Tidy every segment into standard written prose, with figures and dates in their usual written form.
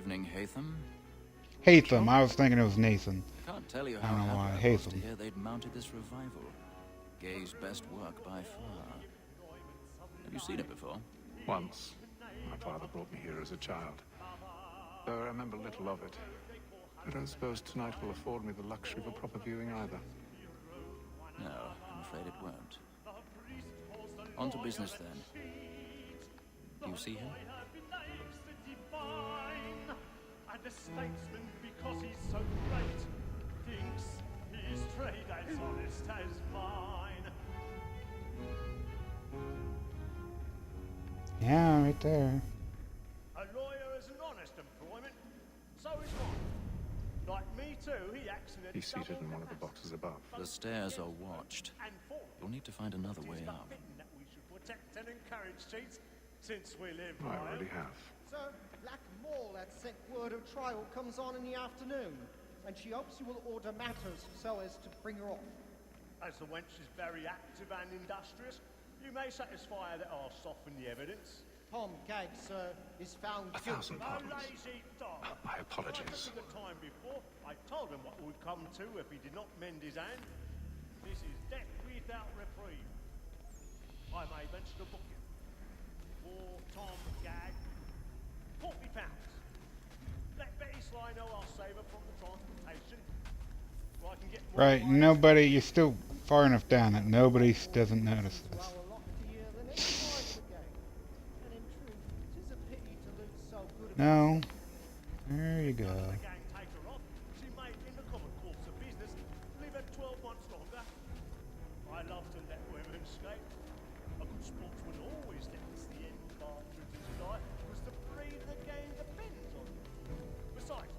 Evening, Hatham. Hatham. I was thinking it was Nathan. Can't tell you I how don't know happy why. I was to Hatham. hear they'd mounted this revival. Gay's best work by far. Have you seen it before? Once. My father brought me here as a child. Though I remember little of it. I don't suppose tonight will afford me the luxury of a proper viewing either. No, I'm afraid it won't. On to business then. You see him? And a statesman, because he's so great, thinks his trade as honest as mine. Yeah, right there. A lawyer is an honest employment, so is mine. Like me too, he accidentally... He's seated in one of the boxes above. The stairs are watched. You'll need to find another way up. That we should protect and encourage cheats, since we live I already have. Sir, Black Mall had sent word of trial comes on in the afternoon, and she hopes you will order matters so as to bring her off. As the wench is very active and industrious, you may satisfy her that I'll soften the evidence. Tom Gagg, sir, is found guilty. 1,000 pardons. Lazy dog. My apologies. The time before, I told him what would come to if he did not mend his hand. This is death without reprieve. I may venture to book him. For Tom Gagg, £40. Let Betty Sly know I'll save her from the transportation. So I can get more Right, nobody, you're still far enough down that nobody doesn't notice this. Well, a lot to you than any part of the game. And in truth, 'tis a pity to lose so good a No. There you go. the gang take her off. She may, in the common course of business, leave her 12 months longer. I love to let women skate. A good sportsman always lets the end partridge in his eye, because the breed of the game depends on it. Besides,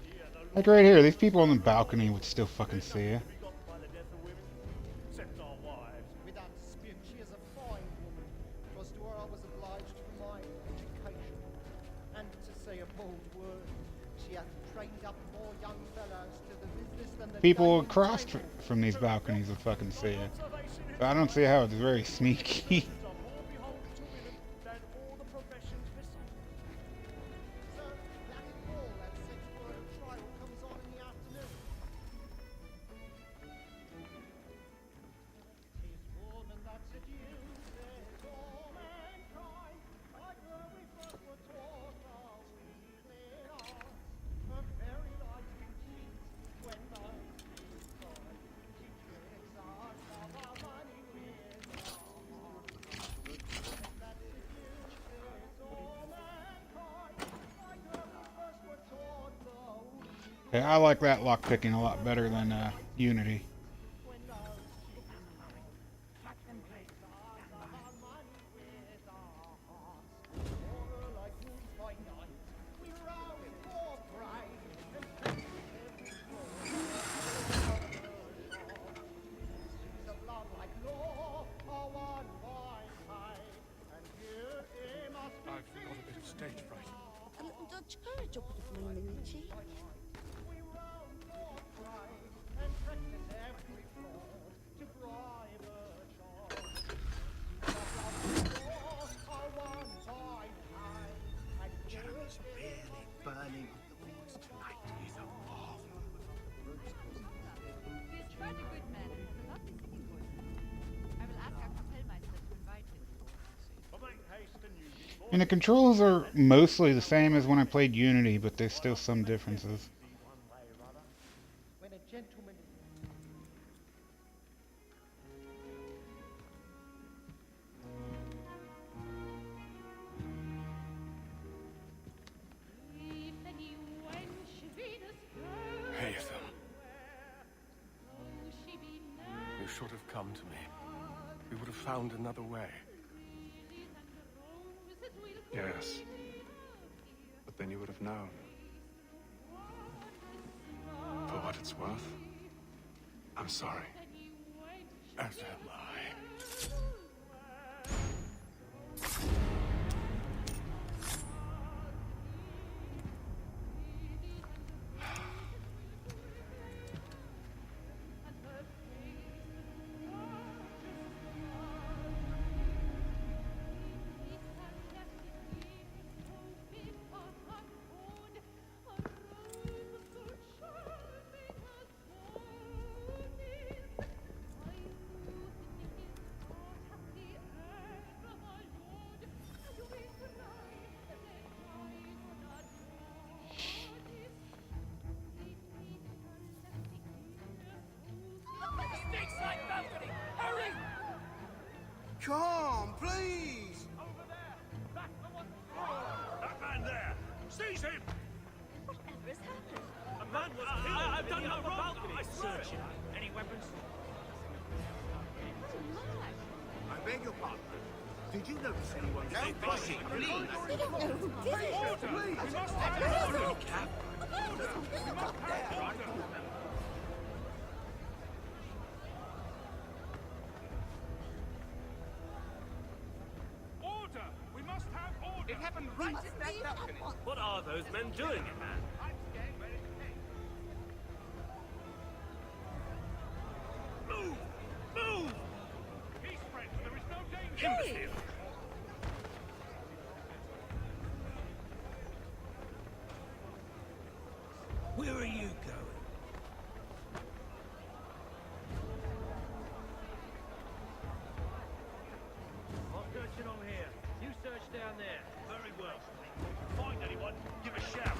here the Like right here, these people on the balcony would still fucking see you. we got by the death of women, except our wives. Without dispute, she is a fine woman. 'Twas to her I was obliged for my education. And to say a bold word, she hath trained up more young fellows to the business than the People day across trained. from these balconies would fucking see you. But I don't see how it's very sneaky. Are more beholden to women than all the professions besides. Sir, Black Mall had sent word of trial comes on in the afternoon. Tis woman that seduces all mankind, like her we first were taught how we live on. Her very life we cheat when the is gone. She tricks us of our money with her heart. The woman that seduces all mankind, like her we first were taught how we live Yeah, I like that lock picking a lot better than Unity. when the is gone. Tricks us of our money with our hearts. Order like moon by night, we rouse for pride and face every flaw. Streets of love like law are one by side, and here it must be I've got a bit of stage fright. Dodge courage up at the moment, she. we rouse for pride and practice every flaw to bribe a charge. Streets of love like law are one by side, and here Jeremy's it really must be burning with the woods tonight. He's a marvel. He is quite a good man and has a lovely singing voice. I will ask our Kapellmeister to invite him. But make haste and use it. And the controls are mostly the same as when I played Unity, but there's still some differences. when a gentleman Hatham, you should have come to me. We would have found another way. Yes. But then you would have known. For what it's worth, I'm sorry. As am I. I've done no wrong. I swear. Any weapons? I beg your pardon. Did you notice anyone? No fussing, please. We don't know who did it. We must have Order. Cap. Order! We must have order! It happened right in that balcony. What are those men doing in there? Move! Move! Peace, friends. There is no danger. Imbecile! Where are you going? I'm searching on here. You search down there. Very well. Find anyone, give a shout.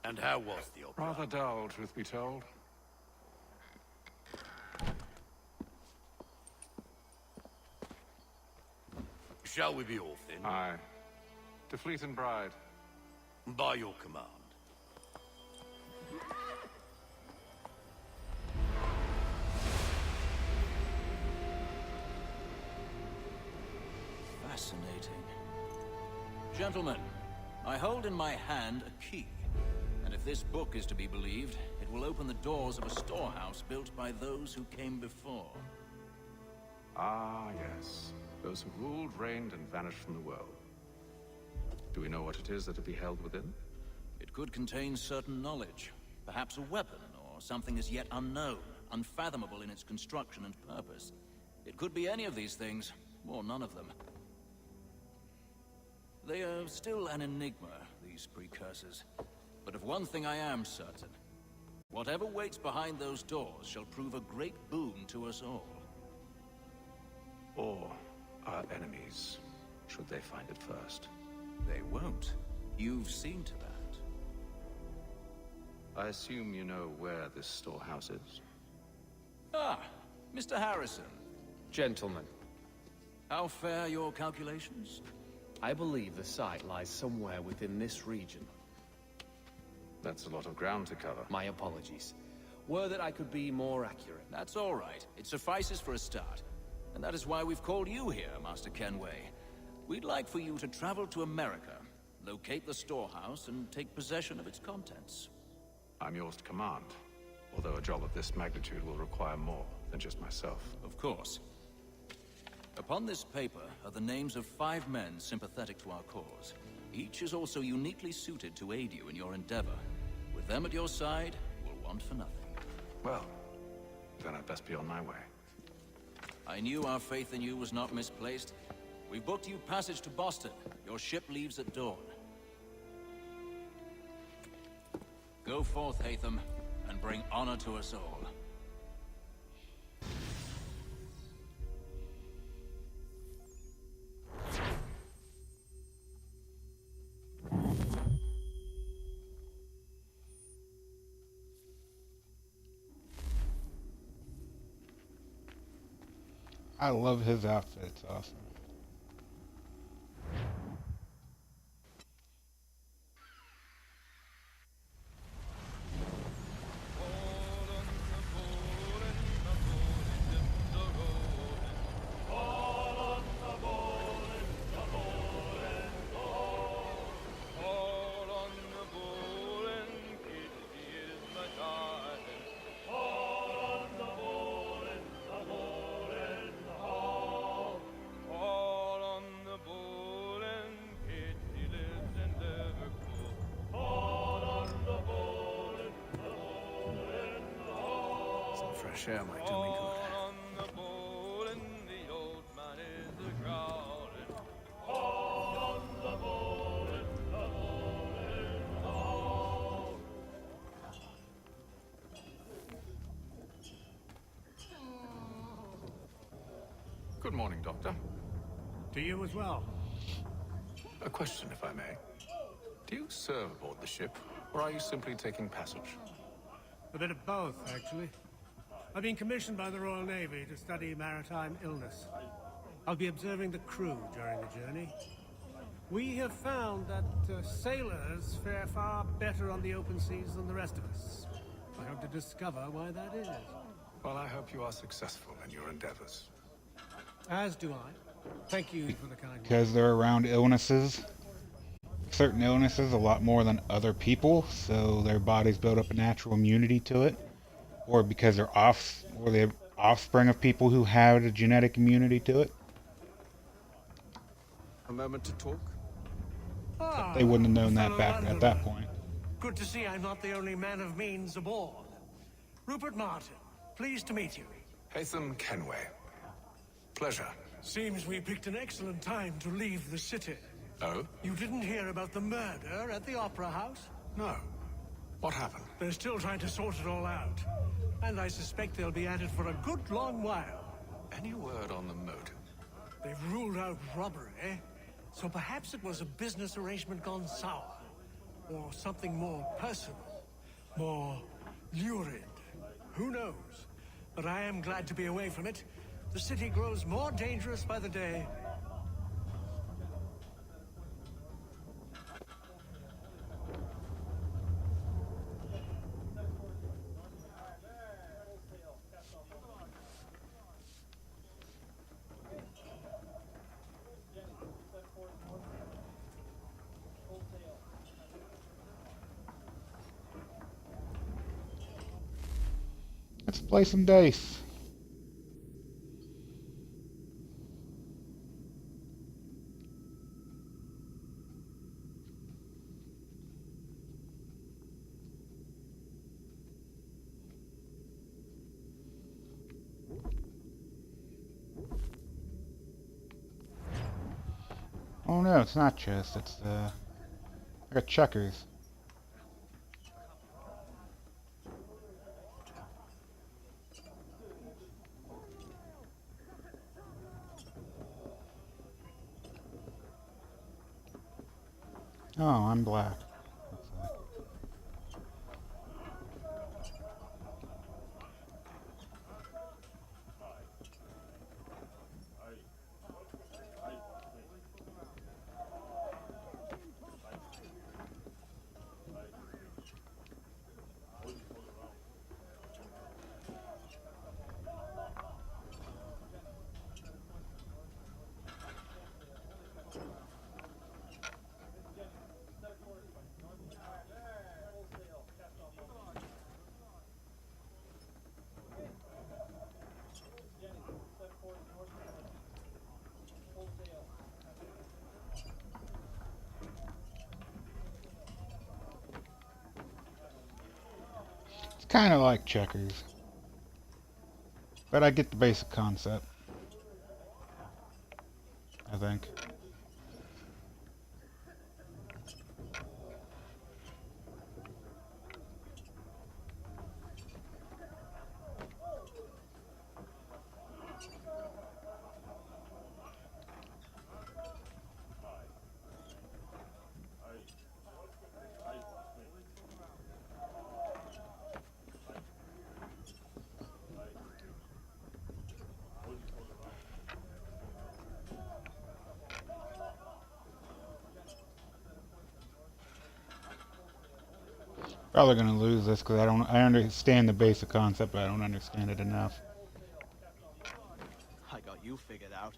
And how was the opera? Rather dull, truth be told. Shall we be off then? Aye. To Fleet and Bride. By your command. Fascinating. Gentlemen, I hold in my hand a key. And if this book is to be believed, it will open the doors of a storehouse built by those who came before. Ah, yes. Those who ruled, reigned, and vanished from the world. Do we know what it is that will be held within? It could contain certain knowledge. Perhaps a weapon, or something as yet unknown, unfathomable in its construction and purpose. It could be any of these things, or none of them. They are still an enigma, these precursors. But of one thing I am certain. Whatever waits behind those doors shall prove a great boon to us all. Or our enemies, should they find it first? They won't. You've seen to that. I assume you know where this storehouse is? Ah, Mr. Harrison. Gentlemen, How fare your calculations? I believe the site lies somewhere within this region. That's a lot of ground to cover. My apologies. Were that I could be more accurate. That's all right. It suffices for a start. And that is why we've called you here, Master Kenway. We'd like for you to travel to America, locate the storehouse, and take possession of its contents. I'm yours to command, although a job of this magnitude will require more than just myself. Of course. Upon this paper are the names of 5 men sympathetic to our cause. Each is also uniquely suited to aid you in your endeavor. With them at your side, we'll want for nothing. Well, then I'd best be on my way. I knew our faith in you was not misplaced. We've booked you passage to Boston. Your ship leaves at dawn. Go forth, Hatham, and bring honor to us all. I love his outfit. It's awesome. Fresh air might do me good. Good morning, Doctor. To you as well. A question, if I may. Do you serve aboard the ship, or are you simply taking passage? A bit of both, actually. I've been commissioned by the Royal Navy to study maritime illness. I'll be observing the crew during the journey. We have found that sailors fare far better on the open seas than the rest of us. I hope to discover why that is. Well, I hope you are successful in your endeavors. As do I. Thank you for the kind words. Because they're around illnesses. Certain illnesses a lot more than other people, so their bodies build up a natural immunity to it. Or because they're offspring of people who had a genetic immunity to it. A moment to talk? They wouldn't have known that back at that point. Good to see I'm not the only man of means aboard. Rupert Martin, pleased to meet you. Haytham Kenway. Pleasure. Seems we picked an excellent time to leave the city. Oh? You didn't hear about the murder at the Opera House? No. What happened? They're still trying to sort it all out. And I suspect they'll be at it for a good long while. Any word on the motive? They've ruled out robbery, so perhaps it was a business arrangement gone sour. Or something more personal, more lurid. Who knows? But I am glad to be away from it. The city grows more dangerous by the day. Let's play some dice. Oh no, it's not chess, it's I got checkers. Oh, I'm black. It's kind of like checkers, but I get the basic concept, I think. Probably gonna lose this because I understand the basic concept, but I don't understand it enough. I got you figured out.